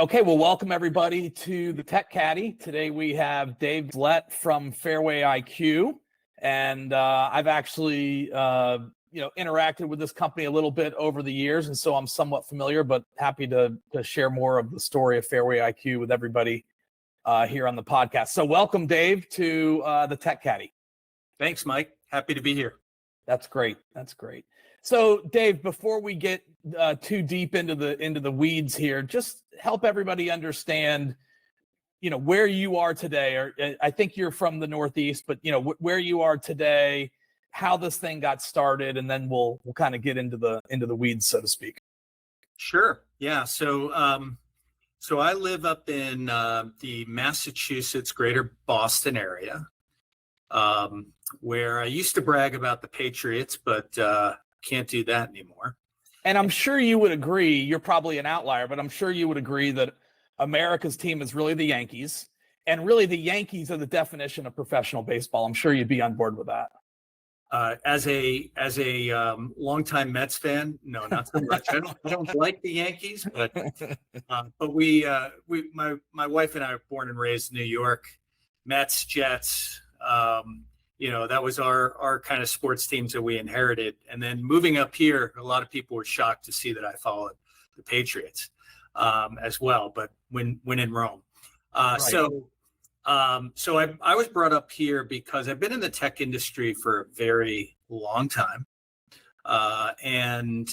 Okay, well, welcome everybody to the Tech Caddie. Today we have Dave Vanslette from FAIRWAYiQ, and I've actually interacted with this company a little bit over the years, and so I'm somewhat familiar. But happy to share more of the story of FAIRWAYiQ with everybody here on the podcast. So, welcome, Dave, to the Tech Caddie. Thanks, Mike. Happy to be here. That's great. That's great. So, Dave, before we get too deep into the weeds here, just help everybody understand, where you are today. Or I think you're from the Northeast, but where you are today, how this thing got started, and then we'll kind of get into the weeds, so to speak. Sure. Yeah. So I live up in the Massachusetts, greater Boston area, where I used to brag about the Patriots, but can't do that anymore. And I'm sure you would agree, you're probably an outlier, but I'm sure you would agree that America's team is really the Yankees, and really the Yankees are the definition of professional baseball. I'm sure you'd be on board with that. As a longtime Mets fan, no, not so much. I don't like the Yankees, but my wife and I were born and raised in New York. Mets, Jets. That was our kind of sports teams that we inherited. And then moving up here, a lot of people were shocked to see that I followed the Patriots as well, but when in Rome. Right. So I was brought up here because I've been in the tech industry for a very long time. And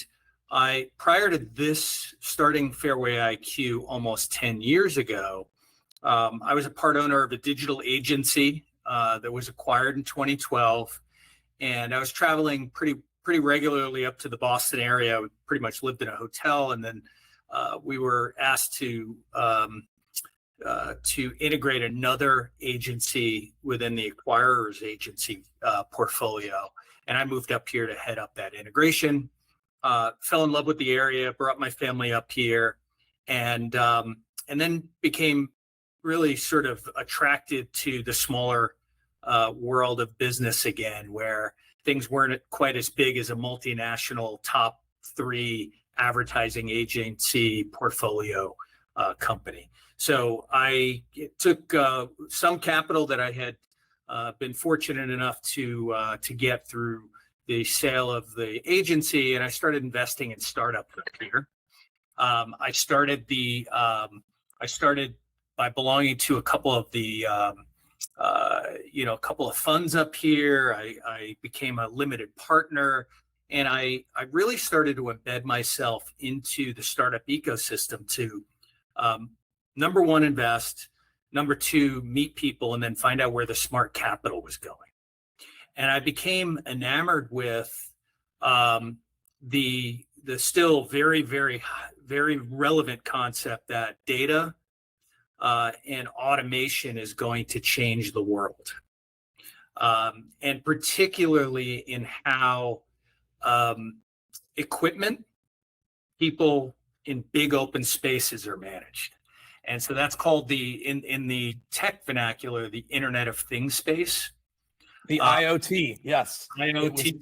prior to this starting FAIRWAYiQ almost 10 years ago, I was a part owner of a digital agency that was acquired in 2012, and I was traveling pretty regularly up to the Boston area. We pretty much lived in a hotel, and then we were asked to integrate another agency within the acquirer's agency portfolio, and I moved up here to head up that integration. Fell in love with the area, brought my family up here, and then became really sort of attracted to the smaller world of business again, where things weren't quite as big as a multinational top 3 advertising agency portfolio company. So I took some capital that I had been fortunate enough to get through the sale of the agency, and I started investing in startups here. I started by belonging to a couple of the a couple of funds up here. I became a limited partner, and I really started to embed myself into the startup ecosystem to number one, invest, number two, meet people, and then find out where the smart capital was going. And I became enamored with the still very, very, very relevant concept that data and automation is going to change the world. And particularly in how equipment, people in big open spaces are managed. And so that's called in the tech vernacular, the Internet of Things space. The IoT, yes. IoT.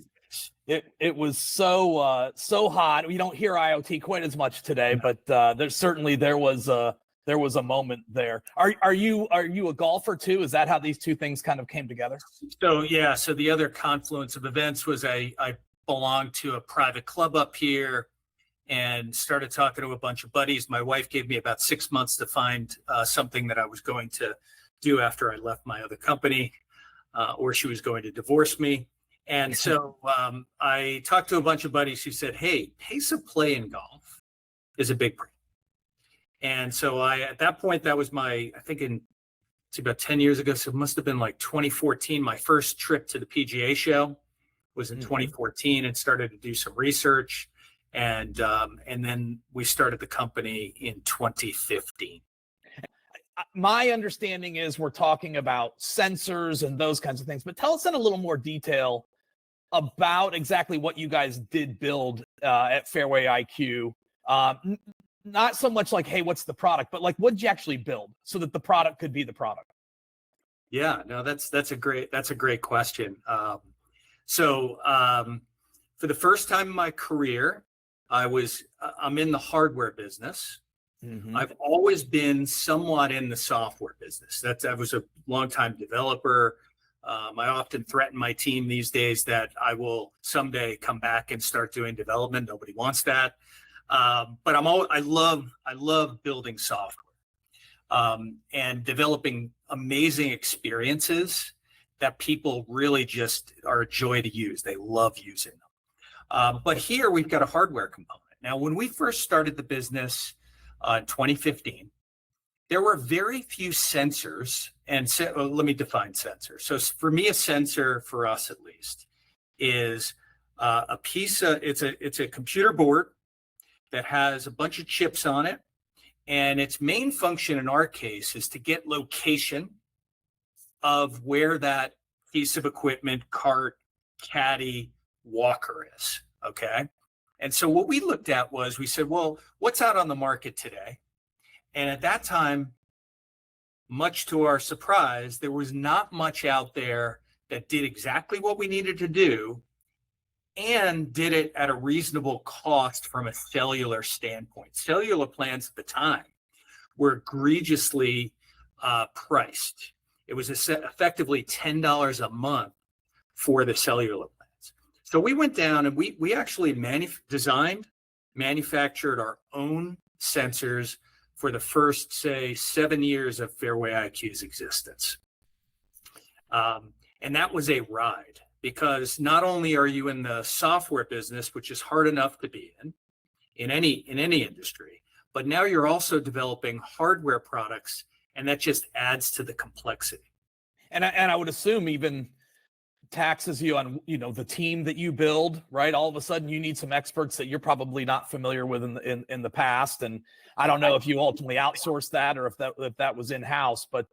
It was so hot. We don't hear IoT quite as much today, but there was a moment there. Are you a golfer too? Is that how these two things kind of came together? So yeah. So the other confluence of events was I belonged to a private club up here and started talking to a bunch of buddies. My wife gave me about 6 months to find something that I was going to do after I left my other company, or she was going to divorce me. And so I talked to a bunch of buddies who said, hey, pace of play in golf is a big break. And so at that point, that was it's about 10 years ago. So it must have been like 2014. My first trip to the PGA show was in 2014, and started to do some research. And then we started the company in 2015. My understanding is we're talking about sensors and those kinds of things, but tell us in a little more detail about exactly what you guys did build at FAIRWAYiQ. Not so much like, hey, what's the product, but like, what did you actually build so that the product could be the product? Yeah, no, that's a great question. So for the first time in my career, I'm in the hardware business, I've always been somewhat in the software business. I was a longtime developer. I often threaten my team these days that I will someday come back and start doing development. Nobody wants that. But I love building software and developing amazing experiences that people really just are a joy to use. They love using them. But here we've got a hardware component. Now, when we first started the business in 2015, there were very few sensors. And let me define sensor. So for me, a sensor, for us at least, is a piece of, it's a computer board that has a bunch of chips on it. And its main function in our case is to get location of where that piece of equipment, cart, caddy, walker is. Okay. And so what we looked at was, we said, well, what's out on the market today? And at that time, much to our surprise, there was not much out there that did exactly what we needed to do and did it at a reasonable cost from a cellular standpoint. Cellular plans at the time were egregiously priced. It was effectively $10 a month for the cellular plans. So we went down and we actually manufactured our own sensors for the first, say, 7 years of FAIRWAYiQ's existence. And that was a ride, because not only are you in the software business, which is hard enough to be in any industry, but now you're also developing hardware products, and that just adds to the complexity. And I would assume even taxes you on, the team that you build, right? All of a sudden you need some experts that you're probably not familiar with in the past. And I don't know if you ultimately outsourced that or if that was in-house, but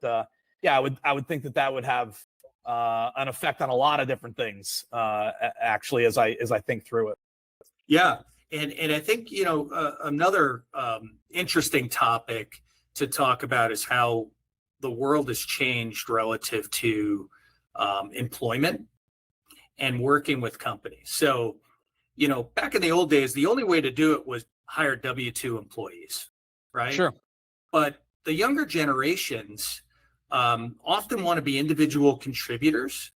yeah, I would think that would have an effect on a lot of different things, actually, as I think through it. Yeah. And I think, another interesting topic to talk about is how the world has changed relative to employment and working with companies. So, back in the old days, the only way to do it was hire W-2 employees, right? Sure. But the younger generations often want to be individual contributors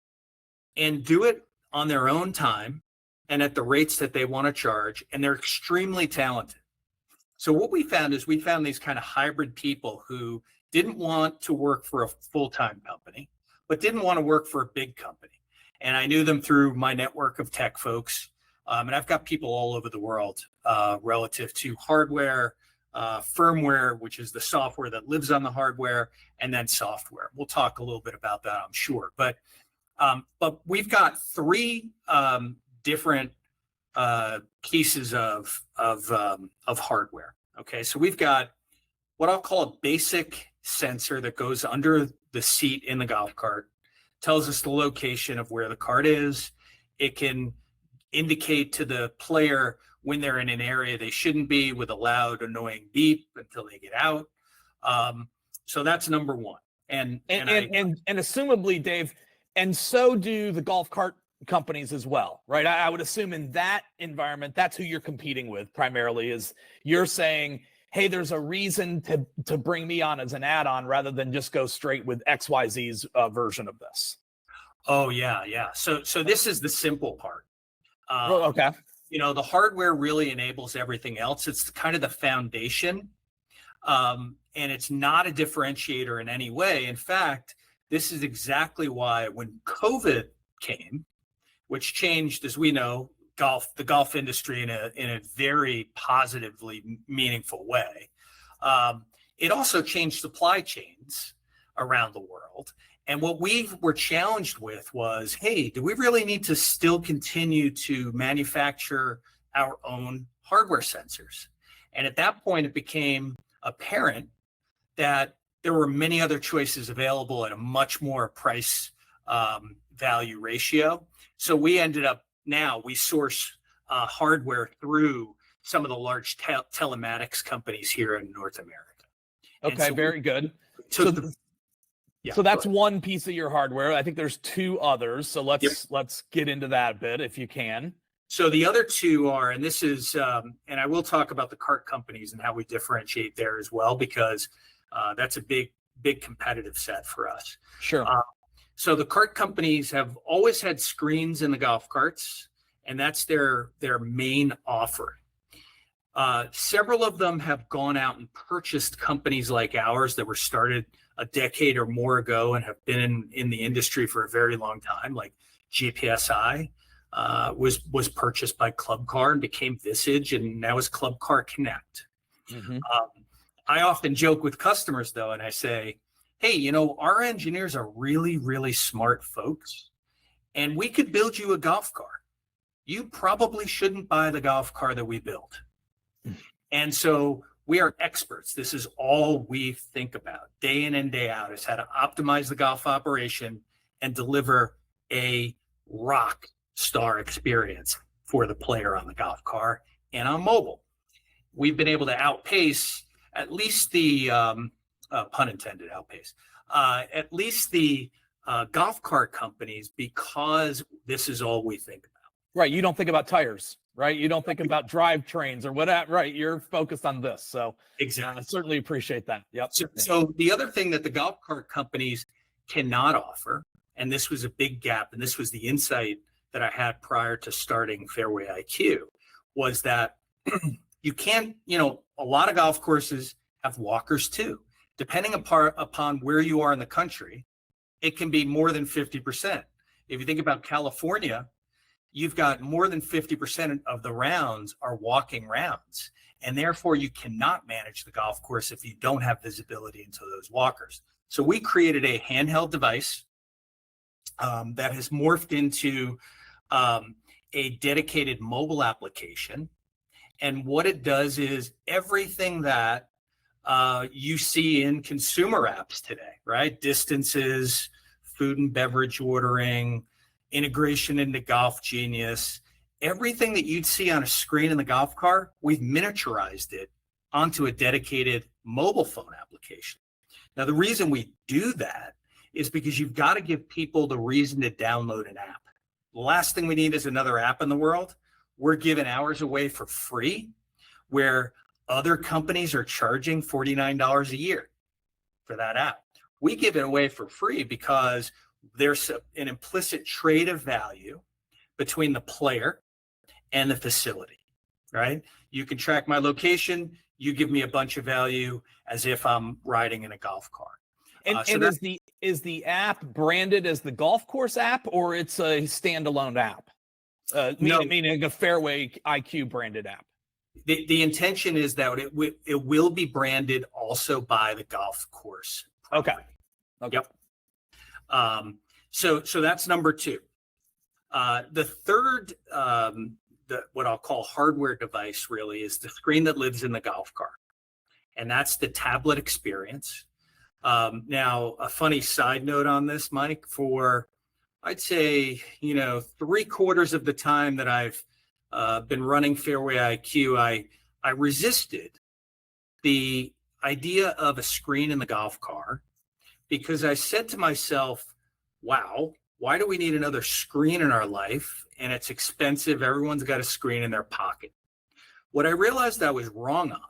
and do it on their own time and at the rates that they want to charge, and they're extremely talented. So what we found these kind of hybrid people who didn't want to work for a full-time company, but didn't want to work for a big company. And I knew them through my network of tech folks. And I've got people all over the world relative to hardware, firmware, which is the software that lives on the hardware, and then software. We'll talk a little bit about that, I'm sure. But we've got three different pieces of hardware. Okay, so we've got what I'll call a basic sensor that goes under the seat in the golf cart, tells us the location of where the cart is. It can indicate to the player when they're in an area they shouldn't be with a loud, annoying beep until they get out. So that's number one. And assumably, Dave, and so do the golf cart companies as well, right? I would assume in that environment, that's who you're competing with primarily, is you're saying, hey, there's a reason to bring me on as an add-on rather than just go straight with XYZ's version of this. Oh, yeah. So this is the simple part. Okay. The hardware really enables everything else. It's kind of the foundation. And it's not a differentiator in any way. In fact, this is exactly why when COVID came, which changed, as we know, the golf industry in a very positively meaningful way. It also changed supply chains around the world. And what we were challenged with was, hey, do we really need to still continue to manufacture our own hardware sensors? And at that point, it became apparent that there were many other choices available at a much more price value ratio. So we ended up, now we source hardware through some of the large telematics companies here in North America. Okay, so very good. So that's one piece of your hardware. I think there's two others. So let's get into that a bit if you can. So the other two are, and this is, and I will talk about the cart companies and how we differentiate there as well, because that's a big competitive set for us. Sure. So the cart companies have always had screens in the golf carts, and that's their main offering. Several of them have gone out and purchased companies like ours that were started a decade or more ago and have been in the industry for a very long time, like GPSI. Was purchased by Club Car and became Visage, and now is Club Car Connect. Mm-hmm. I often joke with customers though, and I say, hey, our engineers are really, really smart folks, and we could build you a golf car. You probably shouldn't buy the golf car that we build. And so we are experts. This is all we think about day in and day out, is how to optimize the golf operation and deliver a rock star experience for the player on the golf car and on mobile. We've been able to outpace at least the pun intended, outpace at least the golf cart companies, because this is all we think about. Right. You don't think about tires, right? You don't think about drivetrains or whatever, right? You're focused on this. So exactly. I certainly appreciate that. Yep. So the other thing that the golf cart companies cannot offer, and this was a big gap, and this was the insight that I had prior to starting FAIRWAYiQ, was that you can't, a lot of golf courses have walkers too. Depending upon where you are in the country, it can be more than 50%. If you think about California, you've got more than 50% of the rounds are walking rounds, and therefore you cannot manage the golf course if you don't have visibility into those walkers. So we created a handheld device that has morphed into a dedicated mobile application. And what it does is everything that you see in consumer apps today, right? Distances, food and beverage ordering, integration into Golf Genius, everything that you'd see on a screen in the golf car, we've miniaturized it onto a dedicated mobile phone application. Now, the reason we do that is because you've got to give people the reason to download an app. The last thing we need is another app in the world. We're giving ours away for free, where other companies are charging $49 a year for that app. We give it away for free because there's an implicit trade of value between the player and the facility, right? You can track my location. You give me a bunch of value as if I'm riding in a golf car. And is the app branded as the golf course app, or it's a standalone app? Meaning a FAIRWAYiQ branded app. The intention is that it will be branded also by the golf course. Okay. Yep. So that's number two. The third, what I'll call hardware device really is the screen that lives in the golf cart, and that's the tablet experience. Now, a funny side note on this, Mike, for I'd say, 3/4 of the time that I've been running FAIRWAYiQ, I resisted the idea of a screen in the golf car, because I said to myself, wow, why do we need another screen in our life? And it's expensive. Everyone's got a screen in their pocket. What I realized I was wrong on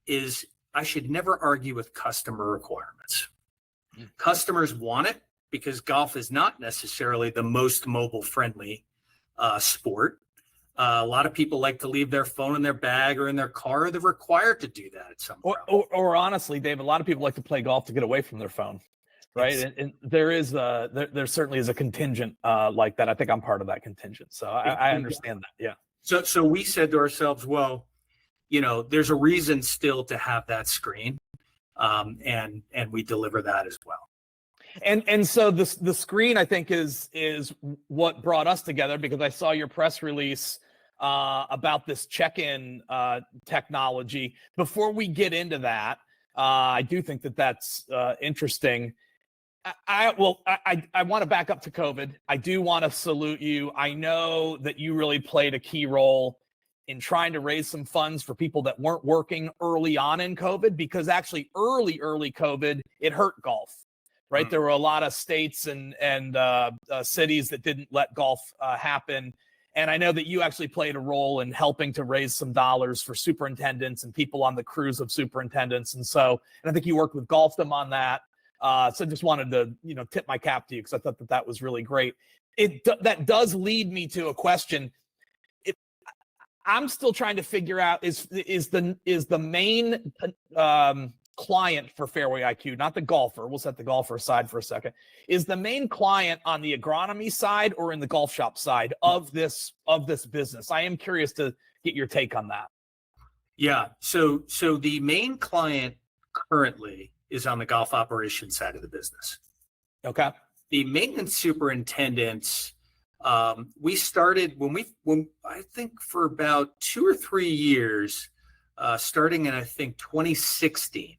is I should never argue with customer requirements. Customers want it because golf is not necessarily the most mobile friendly sport. A lot of people like to leave their phone in their bag or in their car. They're required to do that at some point. Or honestly, Dave, a lot of people like to play golf to get away from their phone, right? Yes. And there is there certainly is a contingent like that. I think I'm part of that contingent, so I understand that. Yeah. So we said to ourselves, well, there's a reason still to have that screen, and we deliver that as well. And so the screen, I think, is what brought us together, because I saw your press release about this check-in technology. Before we get into that, I do think that's interesting. I want to back up to COVID. I do want to salute you. I know that you really played a key role in trying to raise some funds for people that weren't working early on in COVID, because actually early COVID, it hurt golf. Right. There were a lot of states and cities that didn't let golf happen. And I know that you actually played a role in helping to raise some dollars for superintendents and people on the crews of superintendents. And I think you worked with Golfdom on that. So just wanted to, tip my cap to you because I thought that was really great. That does lead me to a question. I'm still trying to figure out is the main client for FAIRWAYiQ, not the golfer. We'll set the golfer aside for a second. Is the main client on the agronomy side or in the golf shop side of this business? I am curious to get your take on that. Yeah. So the main client currently is on the golf operations side of the business. Okay. The maintenance superintendents, we started when I think for about 2 or 3 years, starting in I think 2016.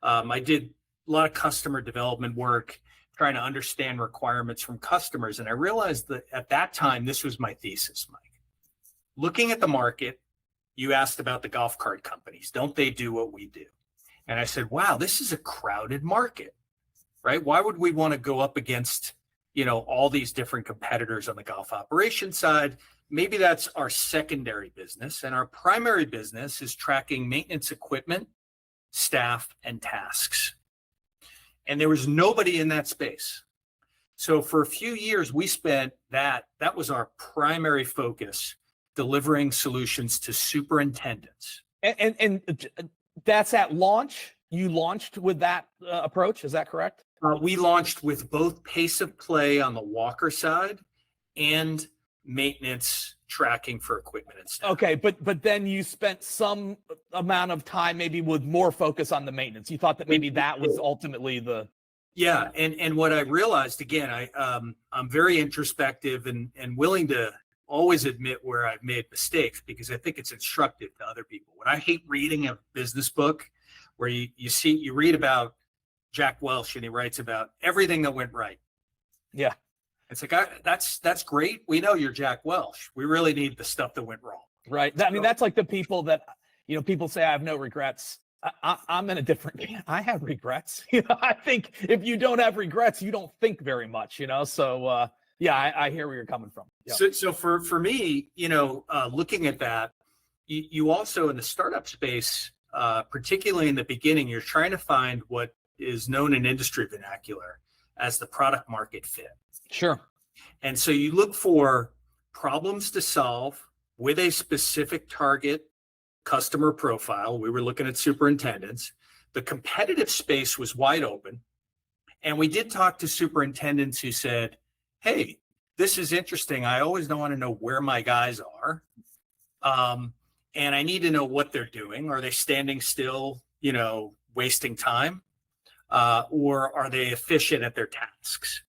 I did a lot of customer development work, trying to understand requirements from customers, and I realized that at that time this was my thesis, Mike. Looking at the market, you asked about the golf cart companies. Don't they do what we do? And I said, wow, this is a crowded market, right? Why would we want to go up against, all these different competitors on the golf operations side? Maybe that's our secondary business. And our primary business is tracking maintenance equipment, staff, and tasks. And there was nobody in that space. So for a few years, we spent that was our primary focus, delivering solutions to superintendents. And that's at launch. You launched with that approach. Is that correct? We launched with both pace of play on the walker side and maintenance tracking for equipment and stuff. Okay, but then you spent some amount of time maybe with more focus on the maintenance. You thought that maybe that was ultimately the... Yeah, and what I realized, again, I'm very introspective and willing to always admit where I've made mistakes because I think it's instructive to other people. What I hate reading a business book where you read about Jack Welch and he writes about everything that went right. Yeah. It's like, that's great. We know you're Jack Welch. We really need the stuff that went wrong. Right. I mean, that's like the people that, people say, I have no regrets. I'm in a different, I have regrets. I think if you don't have regrets, you don't think very much, So, yeah, I hear where you're coming from. Yep. So for me, looking at that, you also in the startup space, particularly in the beginning, you're trying to find what is known in industry vernacular as the product market fit. Sure. And so you look for problems to solve with a specific target customer profile. We were looking at superintendents. The competitive space was wide open. And we did talk to superintendents who said, hey, this is interesting. I always want to know where my guys are. And I need to know what they're doing. Are they standing still, wasting time? Or are they efficient at their tasks?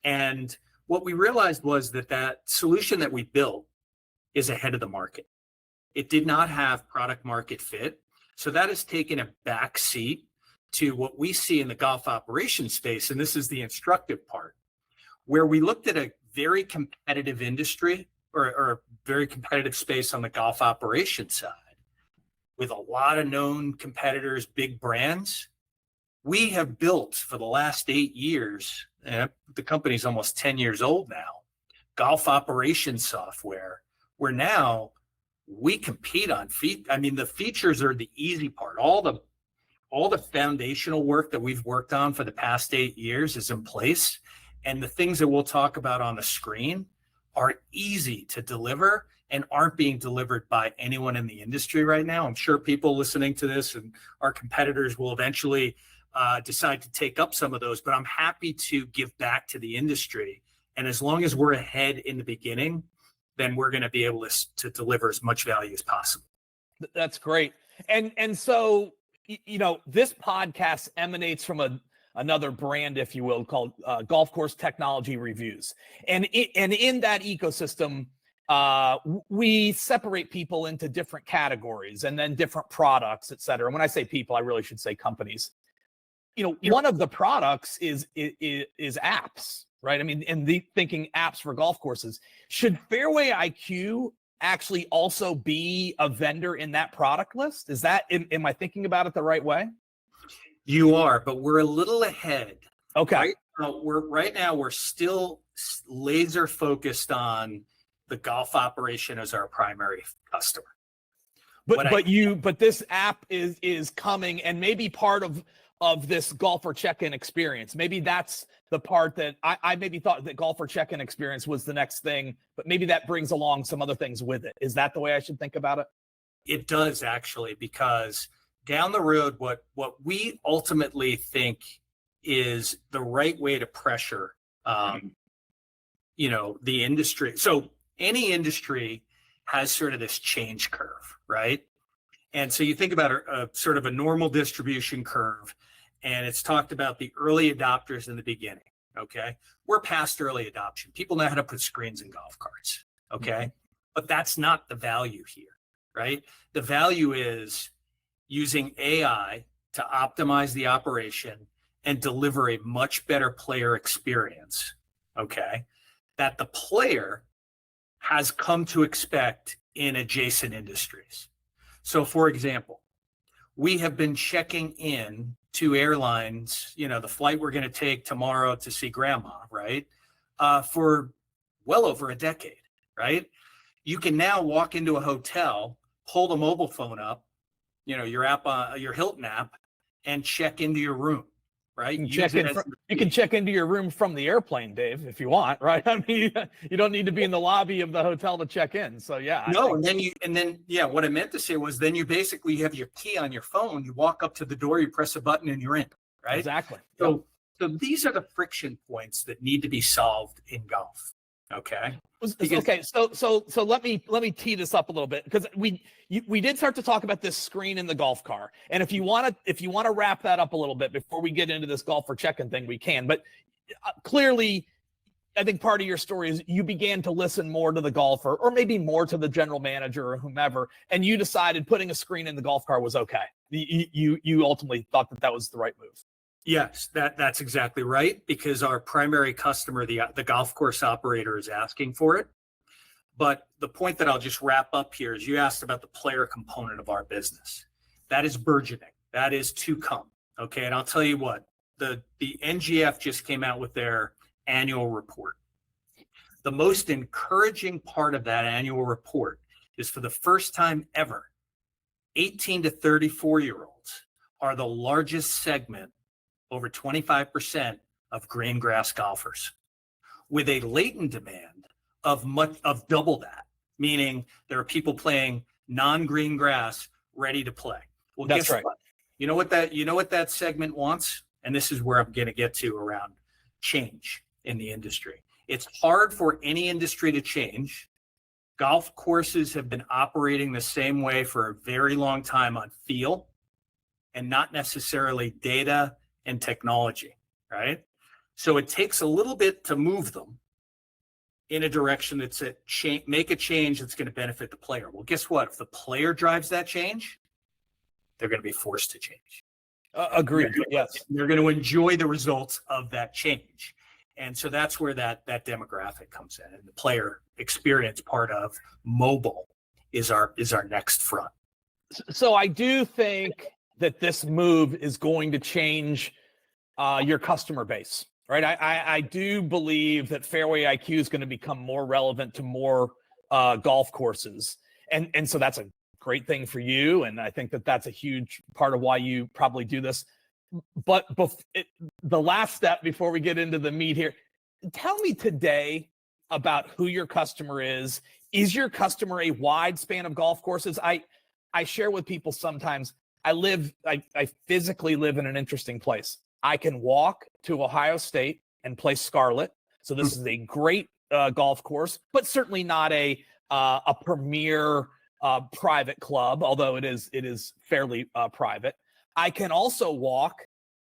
And what we realized was that solution that we built is ahead of the market. It did not have product market fit. So that has taken a back seat to what we see in the golf operations space. And this is the instructive part, where we looked at a very competitive industry or very competitive space on the golf operations side with a lot of known competitors, big brands. We have built for the last 8 years, and the company's almost 10 years old now, golf operations software, where now we compete on the features are the easy part. All the foundational work that we've worked on for the past 8 years is in place. And the things that we'll talk about on the screen are easy to deliver and aren't being delivered by anyone in the industry right now. I'm sure people listening to this and our competitors will eventually decide to take up some of those, but I'm happy to give back to the industry. And as long as we're ahead in the beginning, then we're going to be able to deliver as much value as possible. That's great. And so, this podcast emanates from another brand, if you will, called Golf Course Technology Reviews. And in that ecosystem, we separate people into different categories and then different products, et cetera. And when I say people, I really should say companies. One of the products is apps, right? I mean, and thinking apps for golf courses. Should FAIRWAYiQ actually also be a vendor in that product list? Is that, am I thinking about it the right way? You are, but we're a little ahead. Okay. Right now we're still laser focused on the golf operation as our primary customer. But this app is coming and maybe part of this golfer check-in experience. Maybe that's the part that I maybe thought that golfer check-in experience was the next thing, but maybe that brings along some other things with it. Is that the way I should think about it? It does, actually, because down the road, what we ultimately think is the right way to pressure, the industry. So any industry has sort of this change curve, right? And so you think about a sort of a normal distribution curve, and it's talked about the early adopters in the beginning. Okay, we're past early adoption. People know how to put screens in golf carts. Okay, but that's not the value here, right? The value is using AI to optimize the operation and deliver a much better player experience. Okay, that the player has come to expect in adjacent industries. So, for example, we have been checking in to airlines, the flight we're going to take tomorrow to see grandma, right? For well over a decade, right? You can now walk into a hotel, pull the mobile phone up, your app, your Hilton app, and check into your room, right? You can check into your room from the airplane, Dave, if you want, right? I mean, you don't need to be in the lobby of the hotel to check in. So yeah. No, what I meant to say was then you basically have your key on your phone, you walk up to the door, you press a button and you're in, right? Exactly. So these are the friction points that need to be solved in golf. Okay. Okay. So let me tee this up a little bit, because we did start to talk about this screen in the golf car. And if you want to wrap that up a little bit before we get into this golfer check-in thing, we can. But clearly, I think part of your story is you began to listen more to the golfer, or maybe more to the general manager or whomever, and you decided putting a screen in the golf car was okay. You ultimately thought that was the right move. Yes, that's exactly right, because our primary customer, the golf course operator, is asking for it. But the point that I'll just wrap up here is you asked about the player component of our business. That is burgeoning. That is to come. Okay, and I'll tell you what, the NGF just came out with their annual report. The most encouraging part of that annual report is, for the first time ever, 18 to 34-year-olds are the largest segment, over 25% of green grass golfers, with a latent demand of double that, meaning there are people playing non-green grass ready to play. Well, that's right. What? You know what that segment wants? And this is where I'm going to get to around change in the industry. It's hard for any industry to change. Golf courses have been operating the same way for a very long time on feel and not necessarily data and technology, right? So it takes a little bit to move them in a direction that's make a change that's going to benefit the player. Well, guess what? If the player drives that change, they're going to be forced to change. Agreed. Yes. They're going to enjoy the results of that change. And so that's where that demographic comes in. And the player experience part of mobile is our next front. So I do think that this move is going to change your customer base, right? I do believe that FAIRWAYiQ is going to become more relevant to more golf courses. And so that's a great thing for you. And I think that that's a huge part of why you probably do this. But the last step before we get into the meat here, tell me today about who your customer is. Is your customer a wide span of golf courses? I share with people sometimes, I physically live in an interesting place. I can walk to Ohio State and play Scarlet. So this is a great golf course, but certainly not a premier private club, although it is fairly private. I can also walk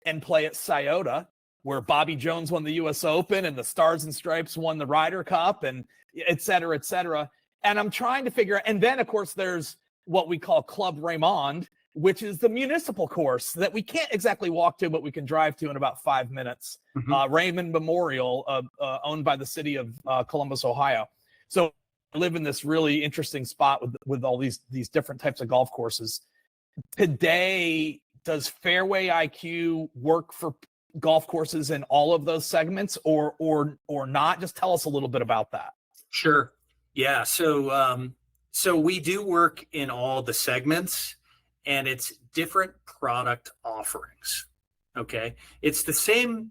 and play at Scioto, where Bobby Jones won the U.S. Open and the Stars and Stripes won the Ryder Cup, and et cetera, et cetera. And I'm trying to figure out, and then of course there's what we call Club Raymond, which is the municipal course that we can't exactly walk to, but we can drive to in about 5 minutes. Raymond Memorial, owned by the city of Columbus, Ohio. So I live in this really interesting spot with all these different types of golf courses. Today, does FAIRWAYiQ work for golf courses in all of those segments, or not? Just tell us a little bit about that. Sure. Yeah. So we do work in all the segments, and it's different product offerings. Okay. It's the same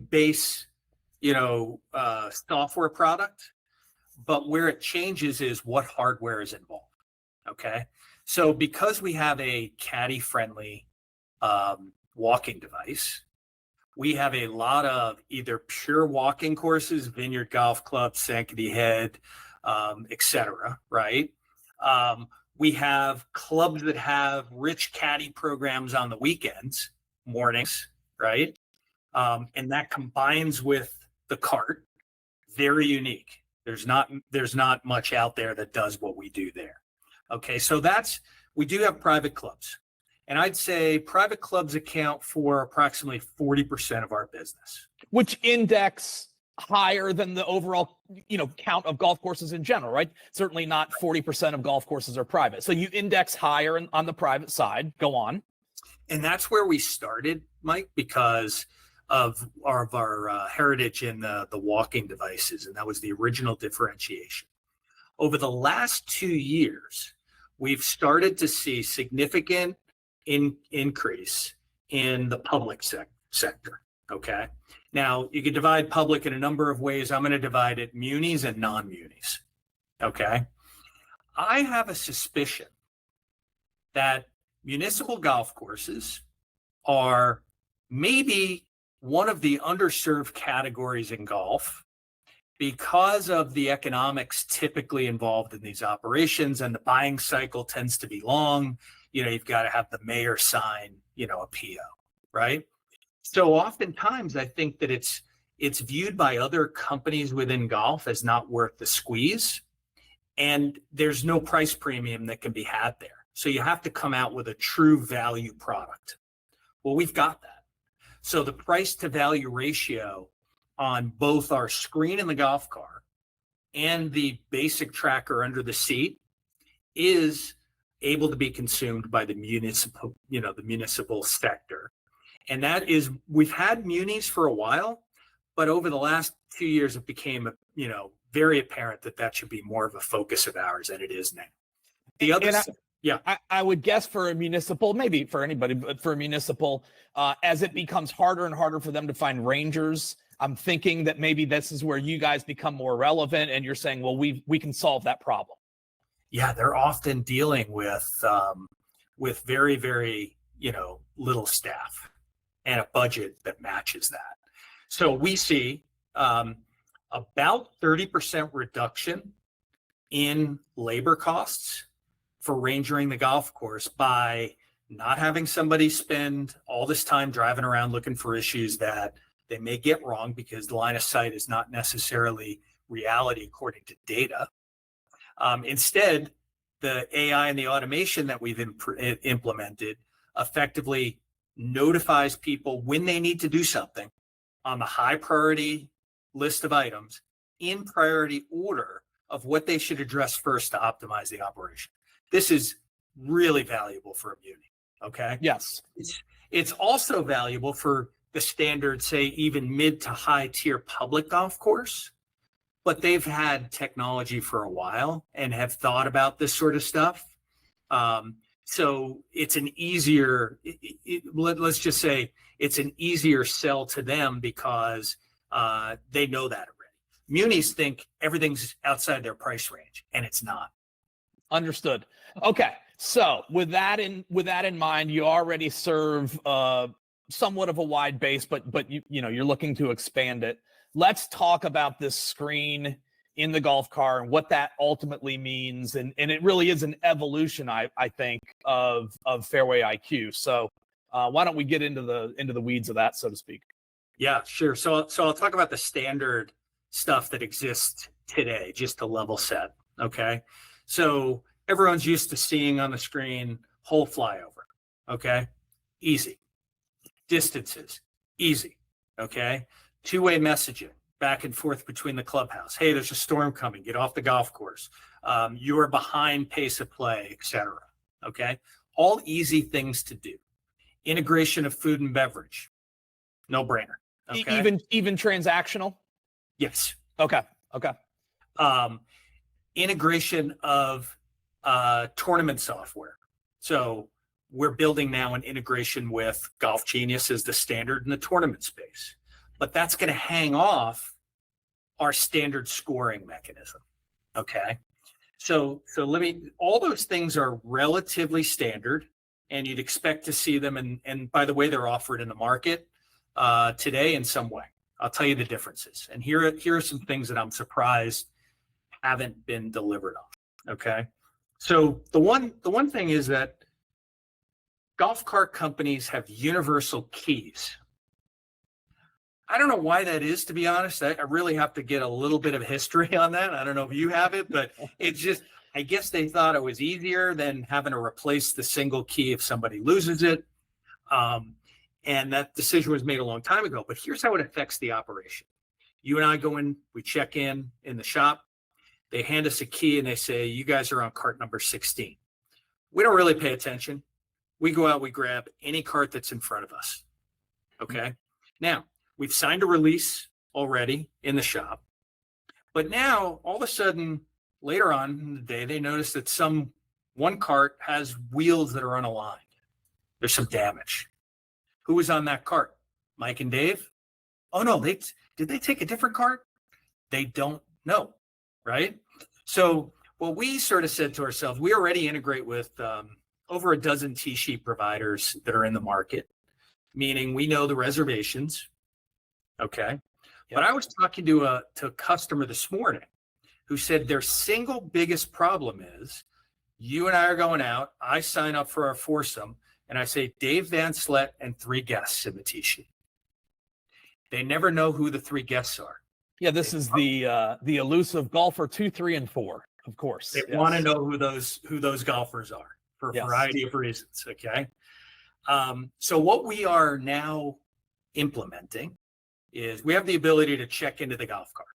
base, software product, but where it changes is what hardware is involved. Okay. So because we have a caddy friendly walking device, we have a lot of either pure walking courses, Vineyard Golf Club, Sankaty Head, etc. Right? We have clubs that have rich caddy programs on the weekends, mornings, right? And that combines with the cart. Very unique. There's not much out there that does what we do there. Okay, so we do have private clubs. And I'd say private clubs account for approximately 40% of our business. Which index higher than the overall, count of golf courses in general, right? Certainly not 40% of golf courses are private. So you index higher on the private side. Go on. And that's where we started, Mike, because of our heritage in the walking devices. And that was the original differentiation. Over the last 2 years, we've started to see significant increase in the public sector. Okay. Now you can divide public in a number of ways. I'm going to divide it munis and non-munis. Okay. I have a suspicion that municipal golf courses are maybe one of the underserved categories in golf because of the economics typically involved in these operations, and the buying cycle tends to be long. You've got to have the mayor sign, a PO, right? So oftentimes I think that it's viewed by other companies within golf as not worth the squeeze, and there's no price premium that can be had there. So you have to come out with a true value product. Well, we've got that. So the price to value ratio on both our screen in the golf car and the basic tracker under the seat is able to be consumed by the municipal sector. And that is, we've had munis for a while, but over the last 2 years, it became, very apparent that should be more of a focus of ours than it is now. The other, I would guess for a municipal, maybe for anybody, but for a municipal, as it becomes harder and harder for them to find rangers, I'm thinking that maybe this is where you guys become more relevant, and you're saying, well, we can solve that problem. Yeah, they're often dealing with very, very, little staff and a budget that matches that. So we see about 30% reduction in labor costs for rangering the golf course by not having somebody spend all this time driving around looking for issues that they may get wrong, because the line of sight is not necessarily reality according to data. Instead, the AI and the automation that we've implemented effectively notifies people when they need to do something on the high priority list of items in priority order of what they should address first to optimize the operation. This is really valuable for a muni. Okay. Yes. It's also valuable for the standard, say, even mid to high tier public golf course, but they've had technology for a while and have thought about this sort of stuff. So it's an easier, let's just say it's an easier sell to them because they know that already. Munis think everything's outside their price range, and it's not. Understood. Okay. So with that in mind, you already serve somewhat of a wide base, but you're looking to expand it. Let's talk about this screen in the golf car and what that ultimately means. And it really is an evolution, I think, of FAIRWAYiQ. So why don't we get into the weeds of that, so to speak? Yeah, sure. So I'll talk about the standard stuff that exists today, just to level set. Okay. So everyone's used to seeing on the screen hole flyover. Okay. Easy. Distances. Easy. Okay. Two-way messaging back and forth between the clubhouse. Hey, there's a storm coming. Get off the golf course. You are behind pace of play, etc. Okay. All easy things to do. Integration of food and beverage. No brainer. Okay. Even transactional? Yes. Okay. integration of tournament software. So we're building now an integration with Golf Genius as the standard in the tournament space, but that's going to hang off our standard scoring mechanism. Okay. So all those things are relatively standard, and you'd expect to see them. And by the way, they're offered in the market today in some way. I'll tell you the differences. And here are some things that I'm surprised haven't been delivered on. Okay. So the one thing is that golf cart companies have universal keys. I don't know why that is, to be honest. I really have to get a little bit of history on that. I don't know if you have it, but it's just, I guess they thought it was easier than having to replace the single key if somebody loses it. And that decision was made a long time ago, but here's how it affects the operation. You and I go in, we check in the shop. They hand us a key and they say, you guys are on cart number 16. We don't really pay attention. We go out, we grab any cart that's in front of us. Okay. Now, we've signed a release already in the shop, but now all of a sudden later on in the day, they notice that one cart has wheels that are unaligned. There's some damage. Who was on that cart? Mike and Dave? Oh no, did they take a different cart? They don't know, right? So what we sort of said to ourselves, we already integrate with over a dozen tee sheet providers that are in the market, meaning we know the reservations. Okay. Yep. But I was talking to a customer this morning who said their single biggest problem is you and I are going out. I sign up for our foursome and I say Dave Vanslette and 3 guests in the tee sheet. They never know who the 3 guests are. Yeah, this is the elusive golfer 2, 3, and 4. Of course, they want to know who those golfers are for a variety of reasons. Okay. So what we are now implementing is we have the ability to check into the golf cart.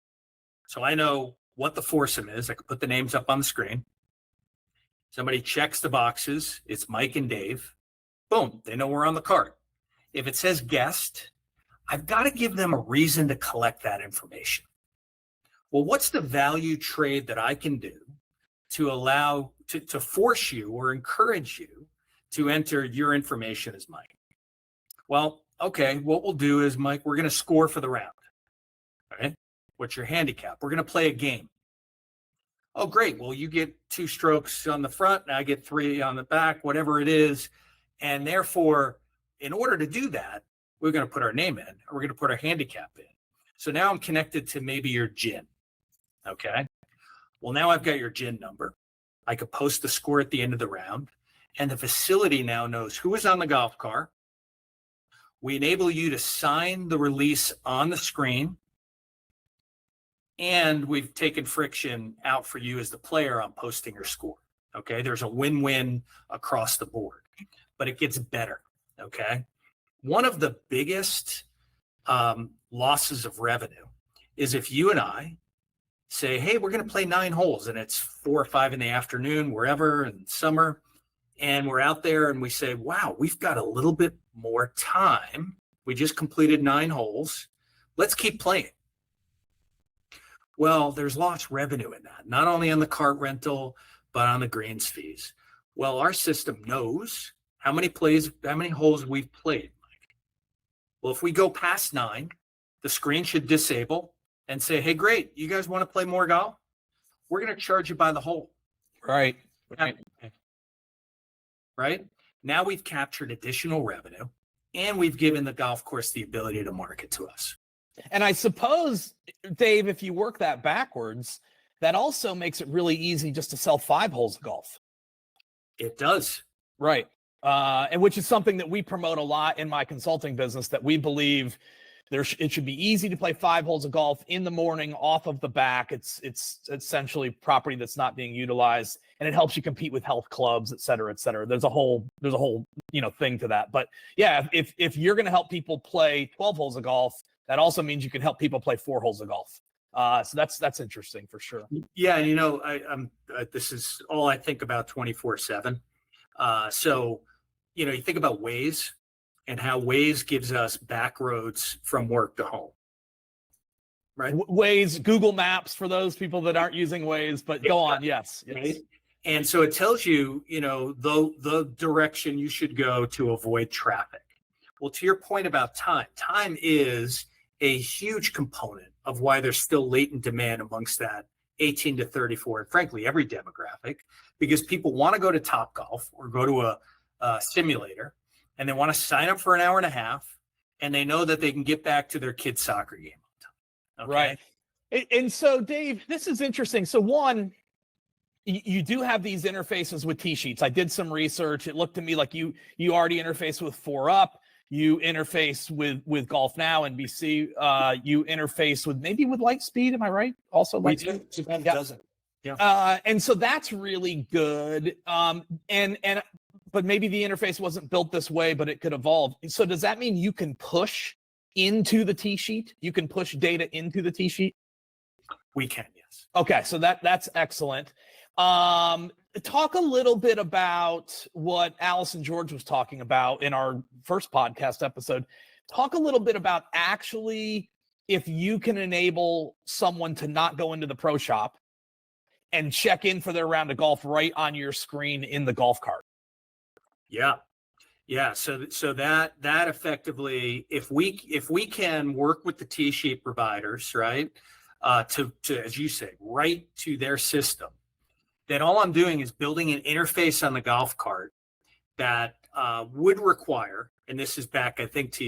So I know what the foursome is. I can put the names up on the screen. Somebody checks the boxes. It's Mike and Dave. Boom. They know we're on the cart. If it says guest, I've got to give them a reason to collect that information. Well, what's the value trade that I can do to allow to force you or encourage you to enter your information as Mike? Well, okay, what we'll do is, Mike, we're going to score for the round. All right. What's your handicap? We're going to play a game. Oh, great. Well, you get 2 strokes on the front and I get 3 on the back, whatever it is. And therefore, in order to do that, we're going to put our name in, or we're going to put our handicap in. So now I'm connected to maybe your GIN. Okay. Well, now I've got your GIN number. I could post the score at the end of the round, and the facility now knows who is on the golf cart. We enable you to sign the release on the screen, and we've taken friction out for you as the player on posting your score. Okay. There's a win-win across the board, but it gets better. Okay. One of the biggest losses of revenue is if you and I say, hey, we're going to play 9 holes and it's 4 or 5 in the afternoon, wherever in summer. And we're out there and we say, wow, we've got a little bit more time. We just completed 9 holes. Let's keep playing. Well, there's lost revenue in that, not only on the cart rental, but on the greens fees. Well, our system knows how many holes we've played. Well, if we go past 9, the screen should disable and say, hey, great, you guys want to play more golf? We're going to charge you by the hole. Right. Right. Now we've captured additional revenue and we've given the golf course the ability to market to us. And I suppose, Dave, if you work that backwards, that also makes it really easy just to sell 5 holes of golf. It does. Right. And which is something that we promote a lot in my consulting business, that we believe it should be easy to play 5 holes of golf in the morning off of the back. It's essentially property that's not being utilized, and it helps you compete with health clubs, et cetera, et cetera. There's a whole thing to that. But yeah, if you're going to help people play 12 holes of golf, that also means you can help people play 4 holes of golf. So that's interesting for sure. Yeah, and this is all I think about 24/7. So, you think about Waze and how Waze gives us back roads from work to home, right? Waze, Google Maps for those people that aren't using Waze, but go on. Yes. Right. And so it tells you, the direction you should go to avoid traffic. Well, to your point about time is a huge component of why there's still latent demand amongst that 18 to 34, and frankly, every demographic, because people want to go to Topgolf or go to a simulator, and they want to sign up for an hour and a half, and they know that they can get back to their kid's soccer game on time. Okay? Right. And so, Dave, this is interesting. So one, you do have these interfaces with T-Sheets. I did some research. It looked to me like you already interface with 4Up. You interface with Golf Now, NBC. You interface with Lightspeed. Am I right? Also, Lightspeed. It doesn't. Yeah. And so that's really good. But maybe the interface wasn't built this way, but it could evolve. So does that mean you can push into the T-Sheet? You can push data into the T-Sheet? We can, yes. Okay, so that's excellent. Talk a little bit about what Allison George was talking about in our first podcast episode. Talk a little bit about actually if you can enable someone to not go into the pro shop and check in for their round of golf right on your screen in the golf cart. Yeah. So that effectively, if we can work with the T-sheet providers, right, to as you say, right to their system, then all I'm doing is building an interface on the golf cart that would require, and this is back, I think, to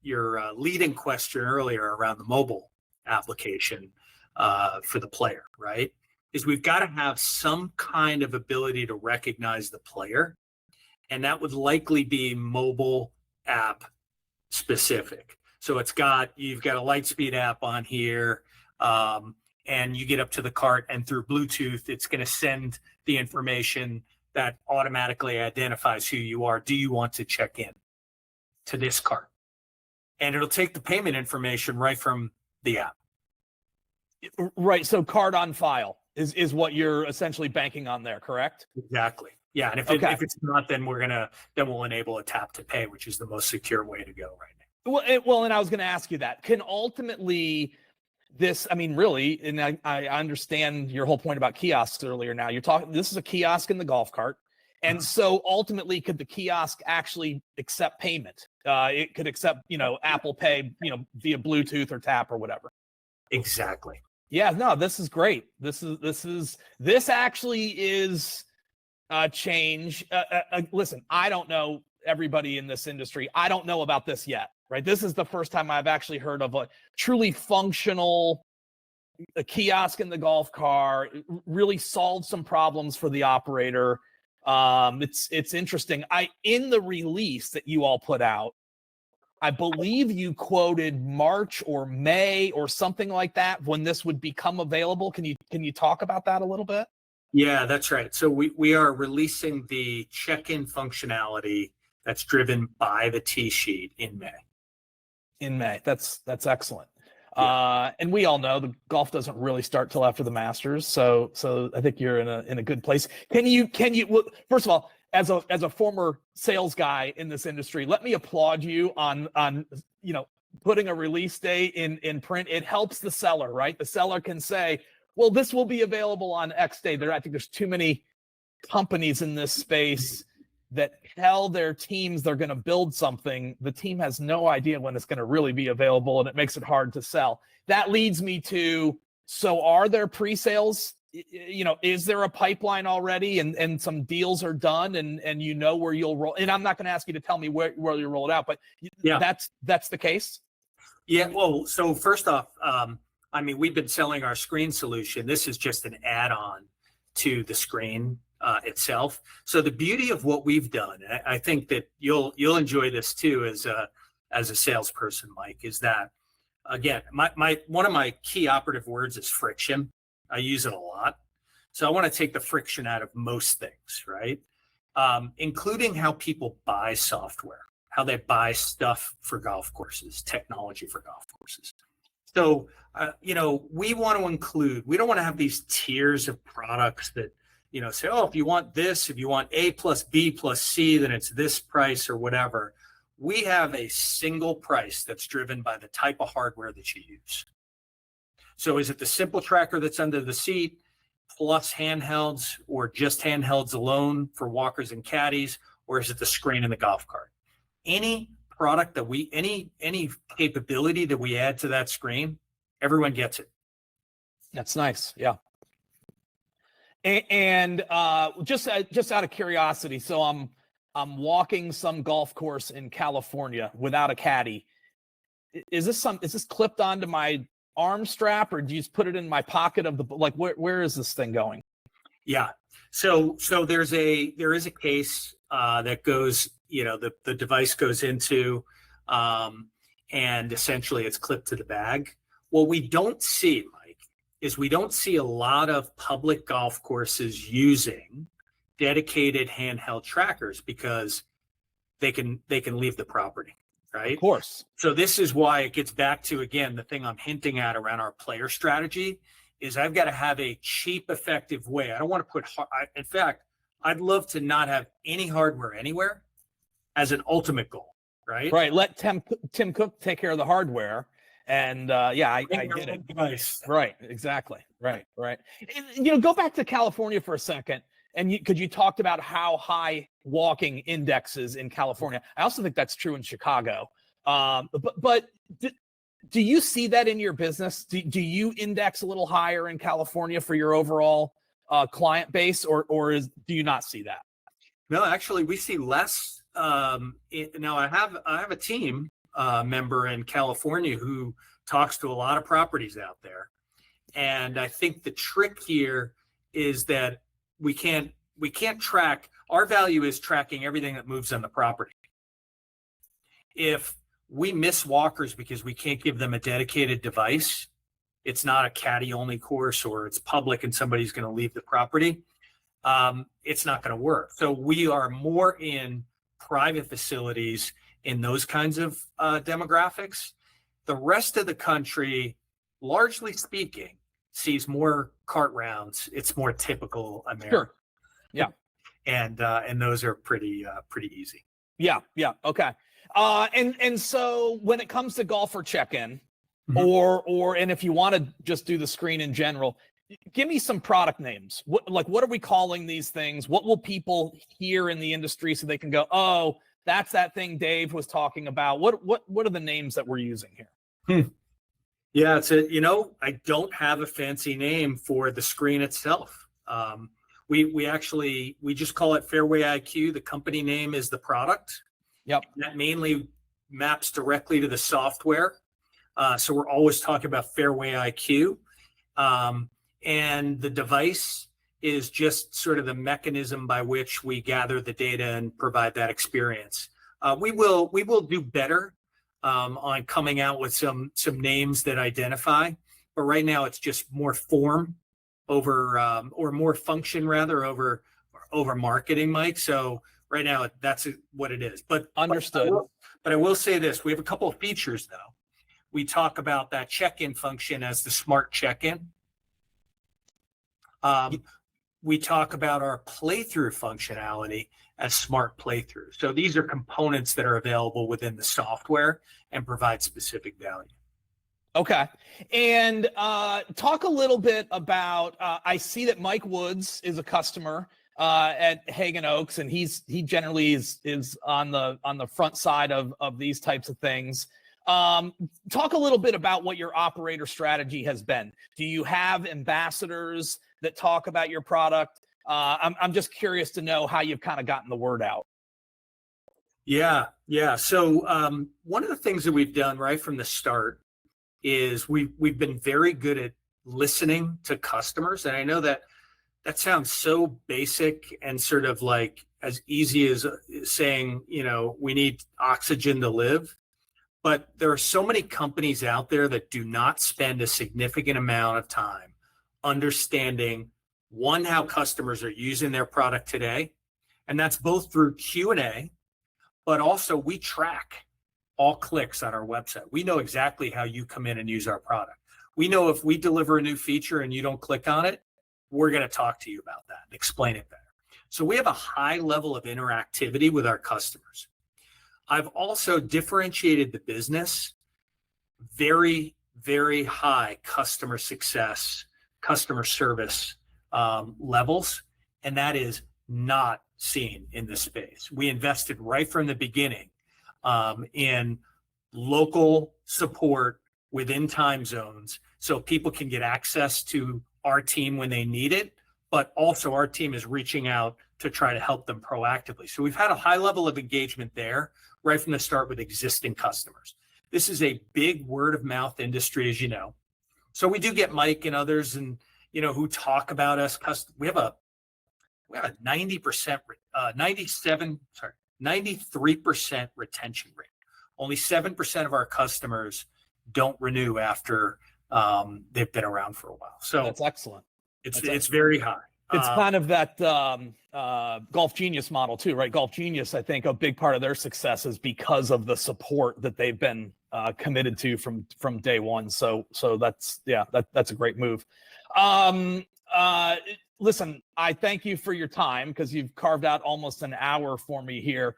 your leading question earlier around the mobile application for the player, right? Is we've got to have some kind of ability to recognize the player, and that would likely be mobile app specific. So you've got a Lightspeed app on here. And you get up to the cart, and through Bluetooth, it's going to send the information that automatically identifies who you are. Do you want to check in to this cart? And it'll take the payment information right from the app. Right. So card on file is what you're essentially banking on there, correct? Exactly. Yeah. And if it's not, then we'll enable a tap to pay, which is the most secure way to go right now. Well, and I was going to ask you that. Can ultimately really, and I understand your whole point about kiosks earlier. Now this is a kiosk in the golf cart. And so ultimately, could the kiosk actually accept payment? It could accept, Apple Pay, via Bluetooth or tap or whatever. Exactly. Yeah, no, this is great. This actually is a change. Listen, I don't know everybody in this industry. I don't know about this yet. Right. This is the first time I've actually heard of a truly functional kiosk in the golf car. It really solved some problems for the operator. It's interesting. In the release that you all put out, I believe you quoted March or May or something like that when this would become available. Can you talk about that a little bit? Yeah, that's right. So we are releasing the check-in functionality that's driven by the T-sheet in May. That's excellent. Yeah. And we all know the golf doesn't really start till after the Masters. So I think you're in a good place. Can you first of all, as a former sales guy in this industry, let me applaud you on putting a release date in print. It helps the seller, right? The seller can say, well, this will be available on X day. I think there's too many companies in this space that tell their teams they're going to build something. The team has no idea when it's going to really be available, and it makes it hard to sell. That leads me to, so are there pre-sales? Is there a pipeline already and some deals are done and where you'll roll? And I'm not going to ask you to tell me where you roll it out, but yeah, that's the case. Yeah. Well, so first off, we've been selling our screen solution. This is just an add-on to the screen itself. So the beauty of what we've done, and I think that you'll enjoy this too as a salesperson, Mike, is that again, one of my key operative words is friction. I use it a lot. So I want to take the friction out of most things, right? Including how people buy software, how they buy stuff for golf courses, technology for golf courses. So, we want to include, we don't want to have these tiers of products that, say, oh, if you want this, if you want A plus B plus C, then it's this price or whatever. We have a single price that's driven by the type of hardware that you use. So is it the simple tracker that's under the seat plus handhelds, or just handhelds alone for walkers and caddies, or is it the screen in the golf cart? Any product that any capability that we add to that screen, everyone gets it. That's nice. Yeah. And just out of curiosity, so I'm walking some golf course in California without a caddy. Is this clipped onto my arm strap, or do you just put it in my pocket of the, like, where is this thing going? Yeah. So there is a case that goes, the device goes into, and essentially it's clipped to the bag. What we don't see, Mike, is we don't see a lot of public golf courses using dedicated handheld trackers because they can leave the property, right? Of course. So this is why it gets back to, again, the thing I'm hinting at around our player strategy is I've got to have a cheap, effective way. I don't want to put, in fact, I'd love to not have any hardware anywhere as an ultimate goal, right? Right. Let Tim Cook take care of the hardware. And I get it. Device. Right. Exactly. Right. Go back to California for a second. And you talked about how high walking indexes in California. I also think that's true in Chicago. But do you see that in your business? Do you index a little higher in California for your overall client base, or do you not see that? No, actually, we see less. Now I have a team member in California who talks to a lot of properties out there, and I think the trick here is that we can't track. Our value is tracking everything that moves on the property. If we miss walkers because we can't give them a dedicated device, it's not a caddy only course, or it's public and somebody's going to leave the property, it's not going to work. So we are more in private facilities in those kinds of demographics. The rest of the country, largely speaking, sees more cart rounds. It's more typical American. Sure. Yeah. And those are pretty easy. Yeah. Okay. And so when it comes to golfer check-in, Mhm. and if you want to just do the screen in general, give me some product names. What are we calling these things? What will people hear in the industry so they can go, oh, that's that thing Dave was talking about? What are the names that we're using here? Yeah, I don't have a fancy name for the screen itself. We just call it FAIRWAYiQ. The company name is the product. Yep. That mainly maps directly to the software. So we're always talking about FAIRWAYiQ. And the device is just sort of the mechanism by which we gather the data and provide that experience. We will do better on coming out with some names that identify, but right now it's just more form over or more function rather over marketing, Mike. So right now that's what it is. But understood. But I will say this: we have a couple of features though. We talk about that check-in function as the smart check-in. We talk about our playthrough functionality as smart playthrough. So these are components that are available within the software and provide specific value. Okay. And talk a little bit about, I see that Mike Woods is a customer at Hagen Oaks, and he generally is on the front side of these types of things. Talk a little bit about what your operator strategy has been. Do you have ambassadors that talk about your product? I'm just curious to know how you've kind of gotten the word out. Yeah. So one of the things that we've done right from the start is we've been very good at listening to customers. And I know that sounds so basic and sort of like as easy as saying, we need oxygen to live. But there are so many companies out there that do not spend a significant amount of time understanding, one, how customers are using their product today. And that's both through Q&A, but also we track all clicks on our website. We know exactly how you come in and use our product. We know if we deliver a new feature and you don't click on it, we're going to talk to you about that and explain it better. So we have a high level of interactivity with our customers. I've also differentiated the business very very high customer success, customer service levels, and that is not seen in this space. We invested right from the beginning in local support within time zones so people can get access to our team when they need it, but also our team is reaching out to try to help them proactively. So we've had a high level of engagement there right from the start with existing customers. This is a big word of mouth industry, as you know. So we do get Mike and others and, who talk about us. We have a 93% retention rate. Only 7% of our customers don't renew after they've been around for a while. So that's excellent. It's very high. It's kind of that Golf Genius model too, right? Golf Genius, I think a big part of their success is because of the support that they've been committed to from day one. So that's a great move. Listen, I thank you for your time because you've carved out almost an hour for me here.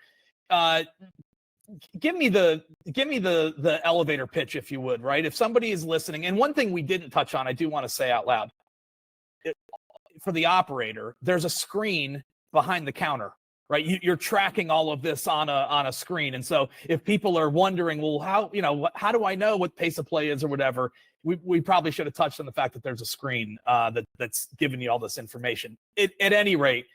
Give me the elevator pitch, if you would, right? If somebody is listening, and one thing we didn't touch on, I do want to say out loud, for the operator, there's a screen behind the counter, right? You're tracking all of this on a screen. And so if people are wondering, well, how do I know what pace of play is or whatever, we probably should have touched on the fact that there's a screen that's giving you all this information. At any rate,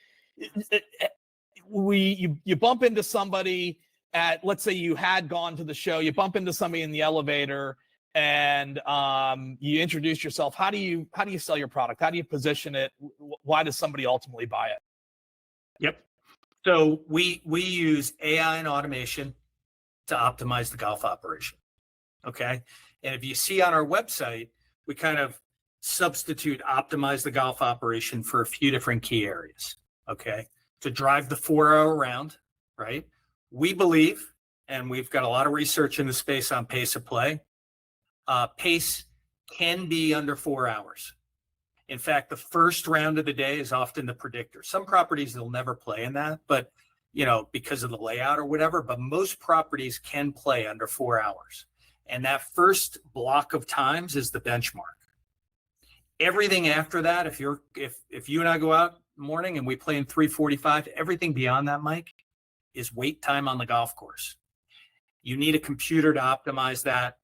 you bump into somebody at, let's say you had gone to the show, you bump into somebody in the elevator and you introduce yourself. How do you sell your product? How do you position it? Why does somebody ultimately buy it? Yep. So we use AI and automation to optimize the golf operation. Okay. And if you see on our website, we kind of substitute optimize the golf operation for a few different key areas. Okay. To drive the 4-hour round, right? We believe, and we've got a lot of research in the space on pace of play, pace can be under 4 hours. In fact, the first round of the day is often the predictor. Some properties they'll never play in that, but because of the layout or whatever, but most properties can play under 4 hours. And that first block of times is the benchmark. Everything after that, if you and I go out in the morning and we play in 3:45, everything beyond that, Mike, is wait time on the golf course. You need a computer to optimize that.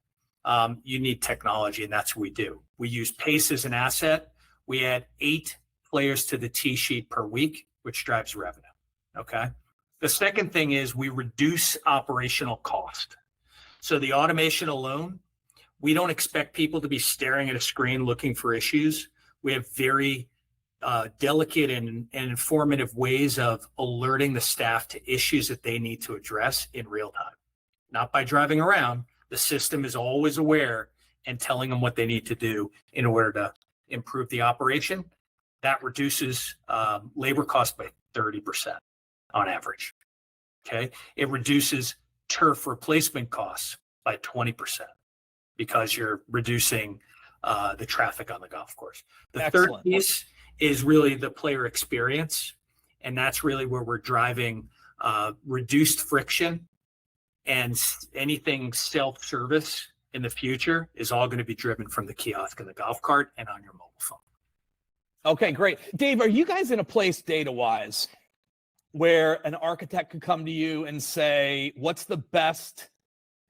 You need technology, and that's what we do. We use pace as an asset. We add 8 players to the tee sheet per week, which drives revenue. Okay. The second thing is we reduce operational cost. So the automation alone, we don't expect people to be staring at a screen looking for issues. We have very delicate and informative ways of alerting the staff to issues that they need to address in real time. Not by driving around. The system is always aware and telling them what they need to do in order to improve the operation. That reduces labor cost by 30% on average. Okay. It reduces turf replacement costs by 20% because you're reducing the traffic on the golf course. The Excellent. third piece is really the player experience. And that's really where we're driving reduced friction, and anything self-service in the future is all going to be driven from the kiosk and the golf cart and on your mobile phone. Okay, great. Dave, are you guys in a place data-wise where an architect could come to you and say, what's the best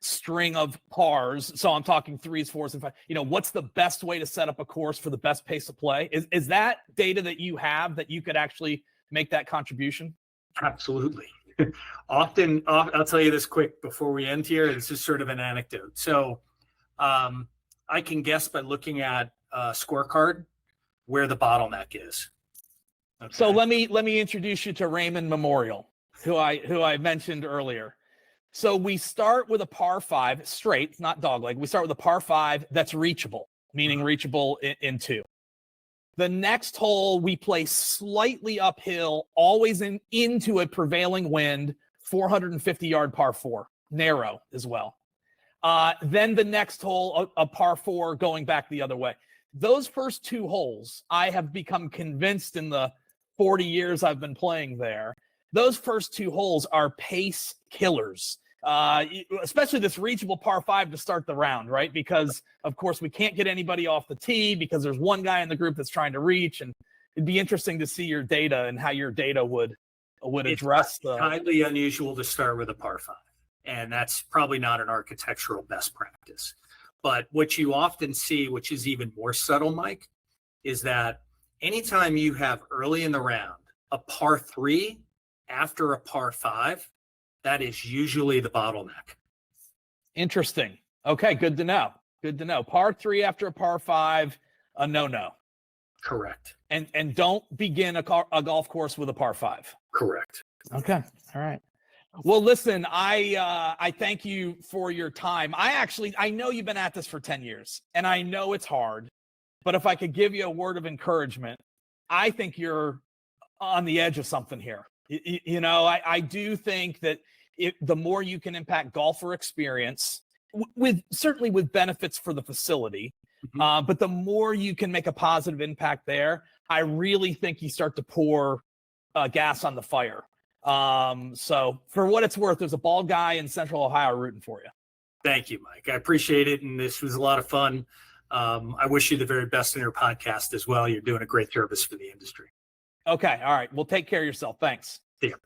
string of pars? So I'm talking 3s, 4s, and 5. What's the best way to set up a course for the best pace of play? Is that data that you have that you could actually make that contribution? Absolutely. Often, I'll tell you this quick before we end here. This is sort of an anecdote. So I can guess by looking at a scorecard where the bottleneck is. Okay. So let me introduce you to Raymond Memorial, who I mentioned earlier. So we start with a par 5 straight, not dogleg. We start with a par 5 that's reachable, meaning reachable in 2. The next hole we play slightly uphill, always into a prevailing wind, 450-yard par 4, narrow as well. Then the next hole, a par 4 going back the other way. Those first 2 holes, I have become convinced in the 40 years I've been playing there, those first 2 holes are pace killers. especially this reachable par 5 to start the round, right? Because of course we can't get anybody off the tee because there's one guy in the group that's trying to reach, and it'd be interesting to see your data and how your data would address it's highly unusual to start with a par 5, and that's probably not an architectural best practice. But what you often see, which is even more subtle, Mike, is that anytime you have early in the round a par 3 after a par 5, that is usually the bottleneck. Interesting. Okay, good to know. Good to know. Par 3 after a par 5, a no. Correct. And don't begin a golf course with a par 5. Correct. Okay. All right. Well, listen, I thank you for your time. I know you've been at this for 10 years, and I know it's hard, but if I could give you a word of encouragement, I think you're on the edge of something here. I do think that the more you can impact golfer experience, certainly with benefits for the facility, but the more you can make a positive impact there, I really think you start to pour gas on the fire. So for what it's worth, there's a bald guy in Central Ohio rooting for you. Thank you, Mike. I appreciate it. And this was a lot of fun. I wish you the very best in your podcast as well. You're doing a great service for the industry. Okay. All right. Well, take care of yourself. Thanks. See ya.